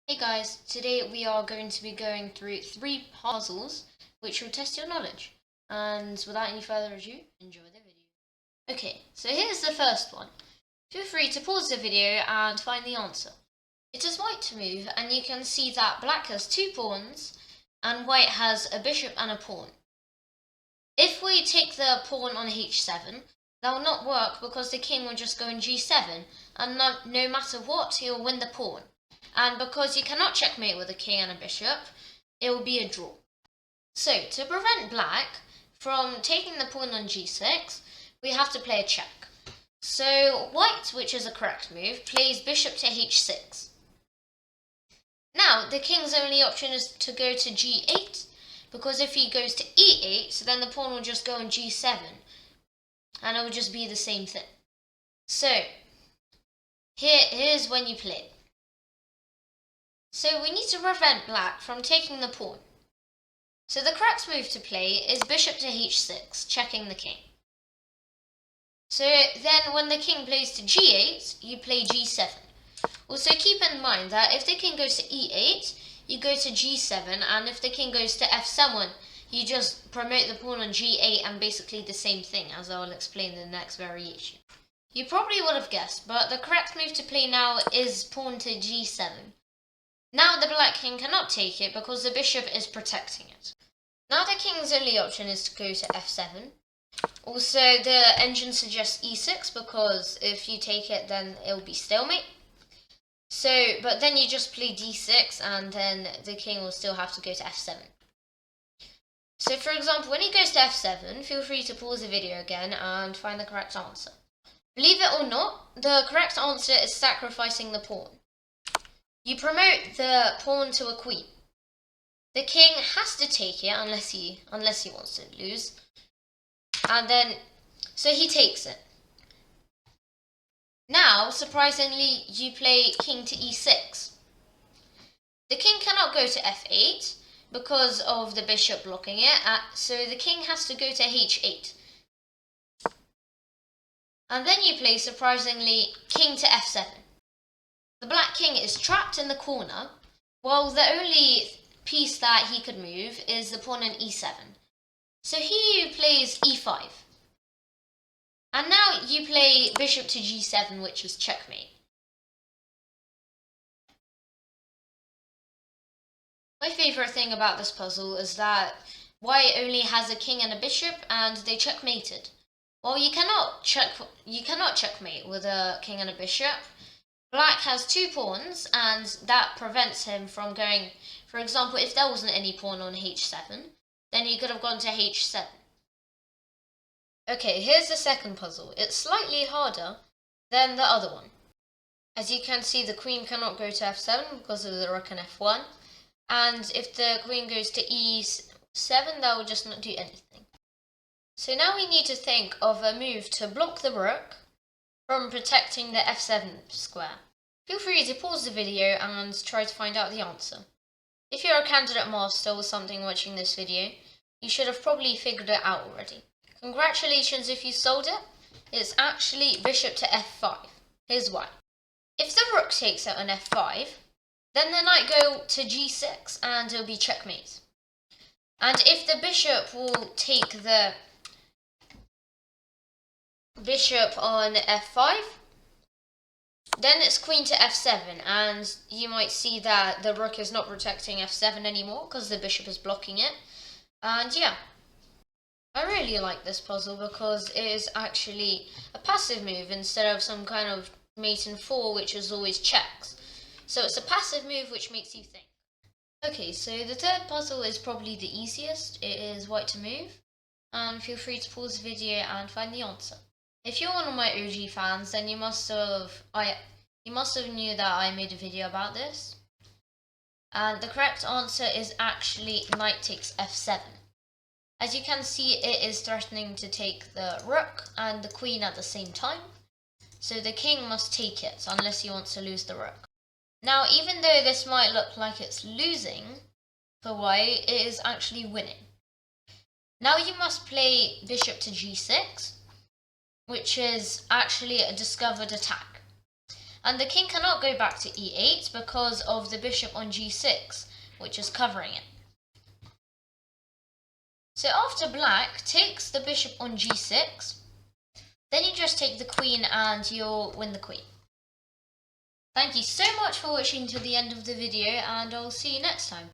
Hey guys, today we are going to be going through 3 puzzles which will test your knowledge. And without any further ado, enjoy the video. Okay, so here's the first one. Feel free to pause the video and find the answer. It is white to move, and you can see that black has 2 pawns and white has a bishop and a pawn. If we take the pawn on h7, that will not work because the king will just go on g7, and no matter what, he will win the pawn. And because you cannot checkmate with a king and a bishop, it will be a draw. So, to prevent black from taking the pawn on g6, we have to play a check. So, white, which is a correct move, plays bishop to h6. Now, the king's only option is to go to g8, because if he goes to e8, then the pawn will just go on g7, and it will just be the same thing. So, here's when you play. So we need to prevent black from taking the pawn. So the correct move to play is bishop to h6, checking the king. So then when the king plays to g8, you play g7. Also keep in mind that if the king goes to e8, you go to g7, and if the king goes to f7, you just promote the pawn on g8, and basically the same thing, as I will explain in the next variation. You probably would have guessed, but the correct move to play now is pawn to g7. Now the black king cannot take it because the bishop is protecting it. Now the king's only option is to go to f7. Also, the engine suggests e6 because if you take it, then it will be stalemate. So, but then you just play d6, and then the king will still have to go to f7. So, for example, when he goes to f7, feel free to pause the video again and find the correct answer. Believe it or not, the correct answer is sacrificing the pawn. You promote the pawn to a queen. The king has to take it unless he wants to lose. And then, so he takes it. Now, surprisingly, you play king to e6. The king cannot go to f8 because of the bishop blocking it, so the king has to go to h8. And then you play, surprisingly, king to f7. The black king is trapped in the corner, while the only piece that he could move is the pawn on e7. So he plays e5. And now you play bishop to g7, which is checkmate. My favourite thing about this puzzle is that white only has a king and a bishop, and they checkmated. While you cannot checkmate with a king and a bishop, black has 2 pawns, and that prevents him from going. For example, if there wasn't any pawn on h7, then he could have gone to h7. Okay, here's the second puzzle. It's slightly harder than the other one. As you can see, the queen cannot go to f7 because of the rook and f1. And if the queen goes to e7, that will just not do anything. So now we need to think of a move to block the rook from protecting the f7 square. Feel free to pause the video and try to find out the answer. If you're a candidate master or something watching this video, you should have probably figured it out already. Congratulations if you solved it. It's actually bishop to f5. Here's why. If the rook takes it on f5, then the knight go to g6 and it'll be checkmate. And if the bishop will take the bishop on f5, then it's queen to f7, and you might see that the rook is not protecting f7 anymore because the bishop is blocking it. And yeah, I really like this puzzle because it is actually a passive move instead of some kind of mate in 4, which is always checks. So it's a passive move which makes you think. Okay, so the third puzzle is probably the easiest. It is white to move, and feel free to pause the video and find the answer. If you're one of my OG fans, then you must have knew that I made a video about this. And the correct answer is actually knight takes f7. As you can see, it is threatening to take the rook and the queen at the same time. So the king must take it unless he wants to lose the rook. Now, even though this might look like it's losing for white, it is actually winning. Now you must play bishop to g6, which is actually a discovered attack. And the king cannot go back to e8 because of the bishop on g6, which is covering it. So after black takes the bishop on g6, then you just take the queen and you'll win the queen. Thank you so much for watching till the end of the video, and I'll see you next time.